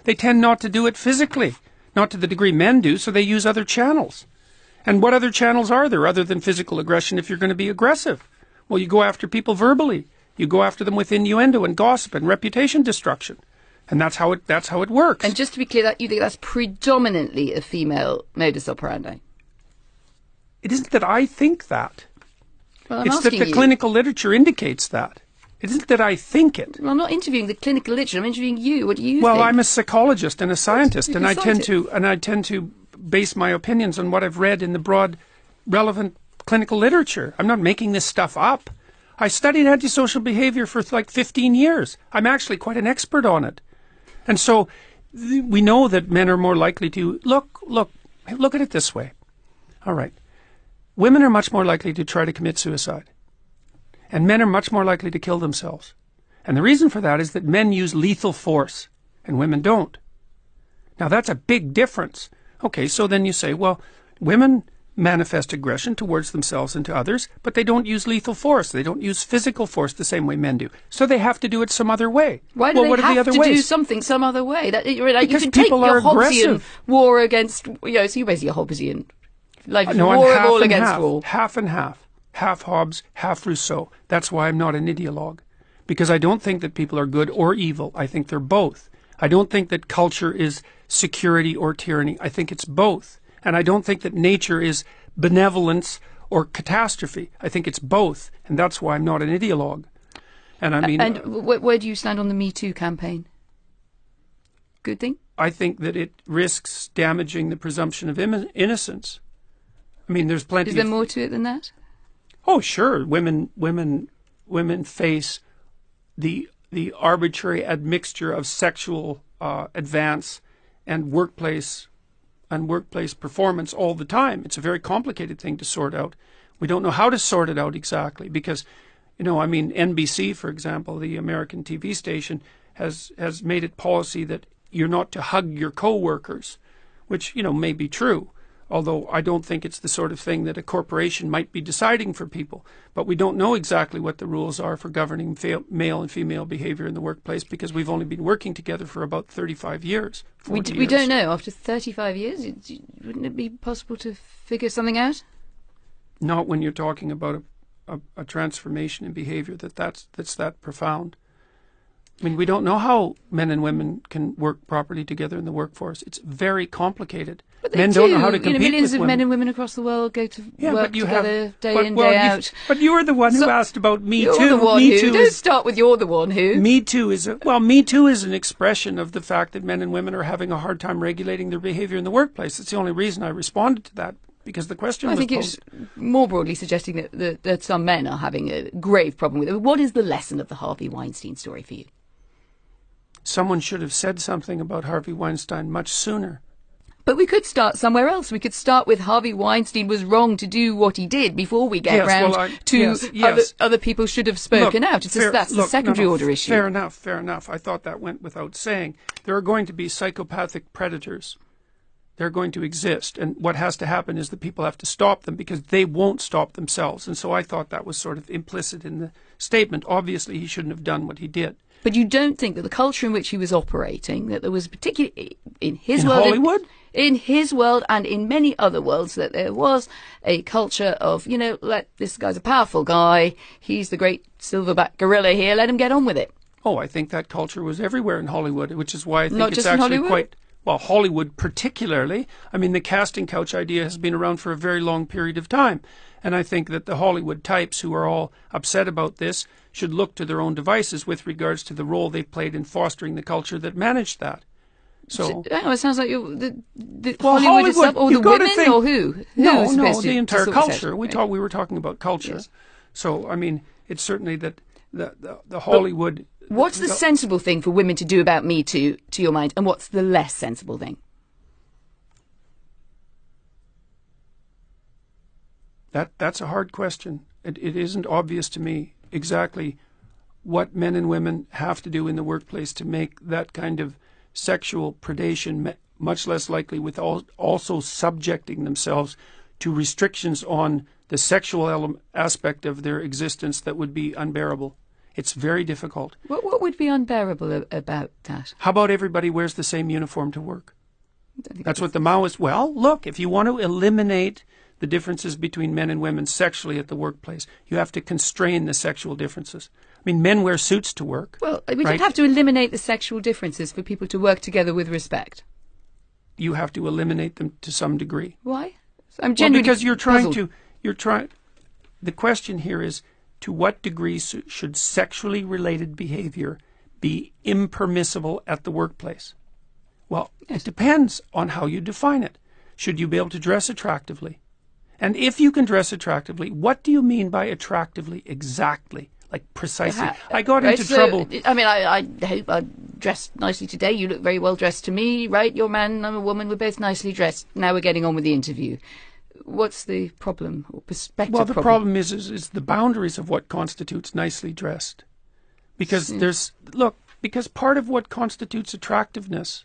They tend not to do it physically, not to the degree men do, so they use other channels. And what other channels are there other than physical aggression if you're going to be aggressive? Well, you go after people verbally. You go after them with innuendo and gossip and reputation destruction. And that's how it works. And just to be clear, that you think that's predominantly a female modus operandi? It isn't that I think that. Well, it's that the clinical literature indicates that. It isn't that I think it. Well, I'm not interviewing the clinical literature. I'm interviewing you. What do you think? Well, I'm a psychologist and a scientist, and I tend to base my opinions on what I've read in the broad, relevant clinical literature. I'm not making this stuff up. I studied antisocial behavior for like 15 years. I'm actually quite an expert on it. And so we know that men are more likely to look at it this way. All right. Women are much more likely to try to commit suicide. And men are much more likely to kill themselves. And the reason for that is that men use lethal force and women don't. Now that's a big difference. Okay, so then you say, well, women manifest aggression towards themselves and to others, but they don't use lethal force. They don't use physical force the same way men do. So they have to do it some other way. Why do they have to do something some other way? You can take your Hobbesian war against, so you're basically a Hobbesian. Like war of all against all. Half and half. Half Hobbes, half Rousseau. That's why I'm not an ideologue. Because I don't think that people are good or evil. I think they're both. I don't think that culture is security or tyranny. I think it's both. And I don't think that nature is benevolence or catastrophe. I think it's both. And that's why I'm not an ideologue. And I mean... And where do you stand on the Me Too campaign? Good thing? I think that it risks damaging the presumption of innocence. I mean, there's plenty. Is there more to it than that? Oh, sure. Women face the arbitrary admixture of sexual advance and workplace performance all the time. It's a very complicated thing to sort out. We don't know how to sort it out exactly because, NBC, for example, the American TV station, has made it policy that you're not to hug your co-workers, which, may be true. Although I don't think it's the sort of thing that a corporation might be deciding for people. But we don't know exactly what the rules are for governing male and female behavior in the workplace because we've only been working together for about 35 years. We don't know. After 35 years, wouldn't it be possible to figure something out? Not when you're talking about a transformation in behavior that's that profound. I mean, we don't know how men and women can work properly together in the workforce. It's very complicated. But men don't know how to compete with women. Millions of men and women across the world go to work together day in, day out. But you were the one who asked about Me Too. You're the one who. Don't start with you're the one who. Me Too is an expression of the fact that men and women are having a hard time regulating their behavior in the workplace. It's the only reason I responded to that. Because the question was posed. I think it's more broadly suggesting that some men are having a grave problem with it. What is the lesson of the Harvey Weinstein story for you? Someone should have said something about Harvey Weinstein much sooner. But we could start somewhere else. We could start with Harvey Weinstein was wrong to do what he did before we get other people should have spoken out. That's a secondary order issue. Fair enough. I thought that went without saying. There are going to be psychopathic predators. They're going to exist. And what has to happen is that people have to stop them because they won't stop themselves. And so I thought that was sort of implicit in the statement. Obviously, he shouldn't have done what he did. But you don't think that the culture in which he was operating, that there was particularly in his world, Hollywood? In his world and in many other worlds, that there was a culture of, this guy's a powerful guy, he's the great silverback gorilla here, let him get on with it. Oh, I think that culture was everywhere in Hollywood, which is why I think Not it's just actually in Hollywood? quite... Well, Hollywood particularly. I mean, the casting couch idea has been around for a very long period of time. And I think that the Hollywood types who are all upset about this should look to their own devices with regards to the role they've played in fostering the culture that managed that. So it sounds like Hollywood itself, or the women, or who? No, the entire culture. We were talking about culture. Yes. So, I mean, it's certainly that the Hollywood... What's the sensible thing for women to do about Me Too, to your mind, and what's the less sensible thing? That's a hard question. It isn't obvious to me exactly what men and women have to do in the workplace to make that kind of sexual predation much less likely, with also subjecting themselves to restrictions on the sexual aspect of their existence that would be unbearable. It's very difficult. What would be unbearable about that? How about everybody wears the same uniform to work? That's what the Maoists... Well, look, if you want to eliminate the differences between men and women sexually at the workplace, you have to constrain the sexual differences. I mean, men wear suits to work. Well, we don't have to eliminate the sexual differences for people to work together with respect. You have to eliminate them to some degree. Why? I'm genuinely because you're trying puzzled. the question here is, to what degree should sexually related behavior be impermissible at the workplace? Well, it depends on how you define it. Should you be able to dress attractively? And if you can dress attractively, what do you mean by attractively exactly? Like precisely. I got into trouble. I mean, I hope I dressed nicely today. You look very well dressed to me, right? You're a man, I'm a woman. We're both nicely dressed. Now we're getting on with the interview. What's the problem or perspective? Well, the problem is the boundaries of what constitutes nicely dressed. Because because part of what constitutes attractiveness,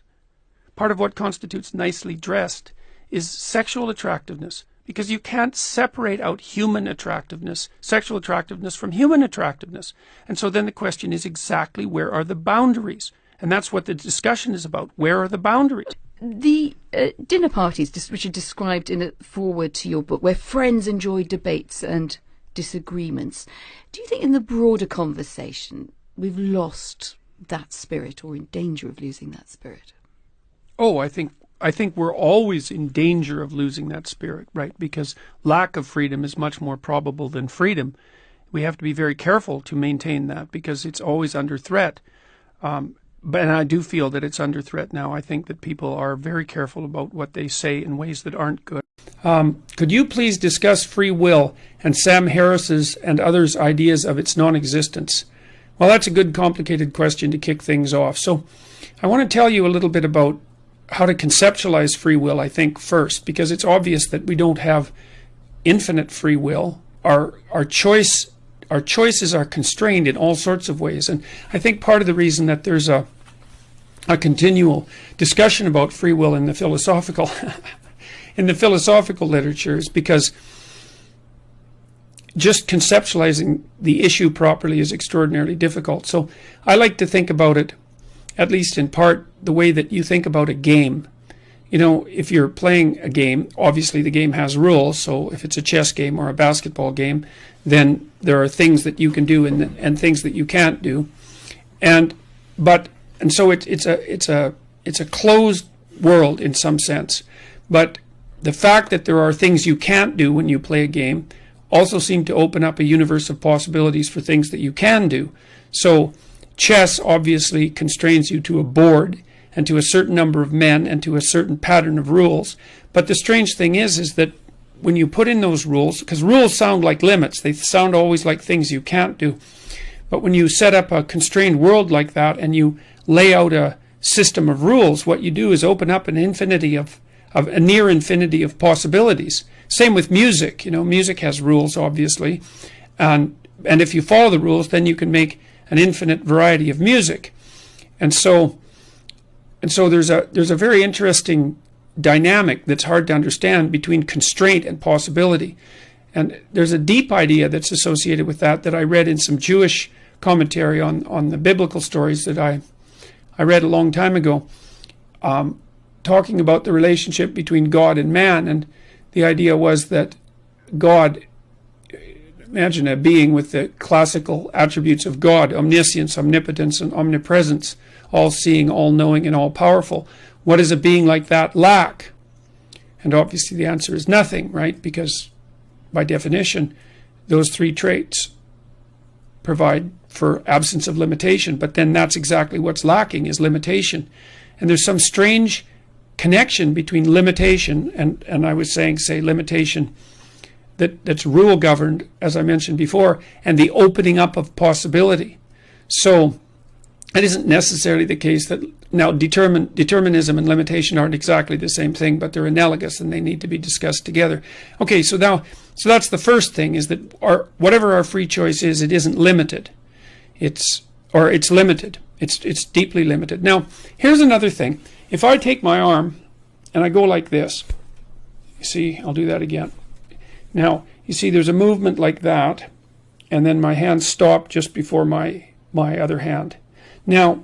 part of what constitutes nicely dressed is sexual attractiveness. Because you can't separate out human attractiveness, sexual attractiveness, from human attractiveness. And so then the question is exactly where are the boundaries? And that's what the discussion is about. Where are the boundaries? The dinner parties, which are described in a foreword to your book, where friends enjoy debates and disagreements, do you think in the broader conversation we've lost that spirit or in danger of losing that spirit? Oh, I think we're always in danger of losing that spirit, right? Because lack of freedom is much more probable than freedom. We have to be very careful to maintain that because it's always under threat. But I do feel that it's under threat now. I think that people are very careful about what they say in ways that aren't good. Could you please discuss free will and Sam Harris's and others' ideas of its non-existence? Well, that's a good, complicated question to kick things off. So I want to tell you a little bit about how to conceptualize free will, I think, first, because it's obvious that we don't have infinite free will. Our choices are constrained in all sorts of ways. And I think part of the reason that there's a continual discussion about free will in the philosophical literature is because just conceptualizing the issue properly is extraordinarily difficult. So I like to think about it, at least in part, the way that you think about a game. You know, if you're playing a game, obviously the game has rules. So if it's a chess game or a basketball game, then there are things that you can do and things that you can't do. And so it's a closed world in some sense. But the fact that there are things you can't do when you play a game also seem to open up a universe of possibilities for things that you can do. So chess obviously constrains you to a board and to a certain number of men and to a certain pattern of rules. But the strange thing is that when you put in those rules, because rules sound like limits, they sound always like things you can't do. But when you set up a constrained world like that and you lay out a system of rules, what you do is open up a near infinity of possibilities. Same with music. You know, music has rules, obviously. And if you follow the rules, then you can make an infinite variety of music. And so there's a very interesting dynamic that's hard to understand between constraint and possibility. And there's a deep idea that's associated with that I read in some Jewish commentary on the biblical stories that I read a long time ago, talking about the relationship between God and man. And the idea was that God, imagine a being with the classical attributes of God, omniscience, omnipotence, and omnipresence, all-seeing, all-knowing, and all-powerful. What does a being like that lack? And obviously the answer is nothing, right? Because by definition, those three traits provide for absence of limitation. But then that's exactly what's lacking, is limitation. And there's some strange connection between limitation and I was saying, say, limitation that's rule governed, as I mentioned before, and the opening up of possibility. So it isn't necessarily the case that now determinism and limitation aren't exactly the same thing, but they're analogous and they need to be discussed together. Okay, so that's the first thing, is that whatever our free choice is, it isn't limited. It's limited. It's deeply limited. Now, here's another thing. If I take my arm and I go like this, you see, I'll do that again. Now, you see there's a movement like that, and then my hand stopped just before my other hand. Now,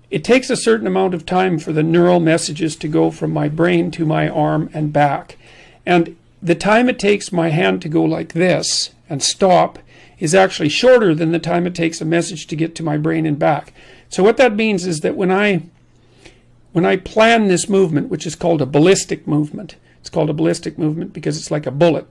it takes a certain amount of time for the neural messages to go from my brain to my arm and back. And the time it takes my hand to go like this and stop is actually shorter than the time it takes a message to get to my brain and back. So what that means is that when I plan this movement, which is called a ballistic movement, it's called a ballistic movement because it's like a bullet.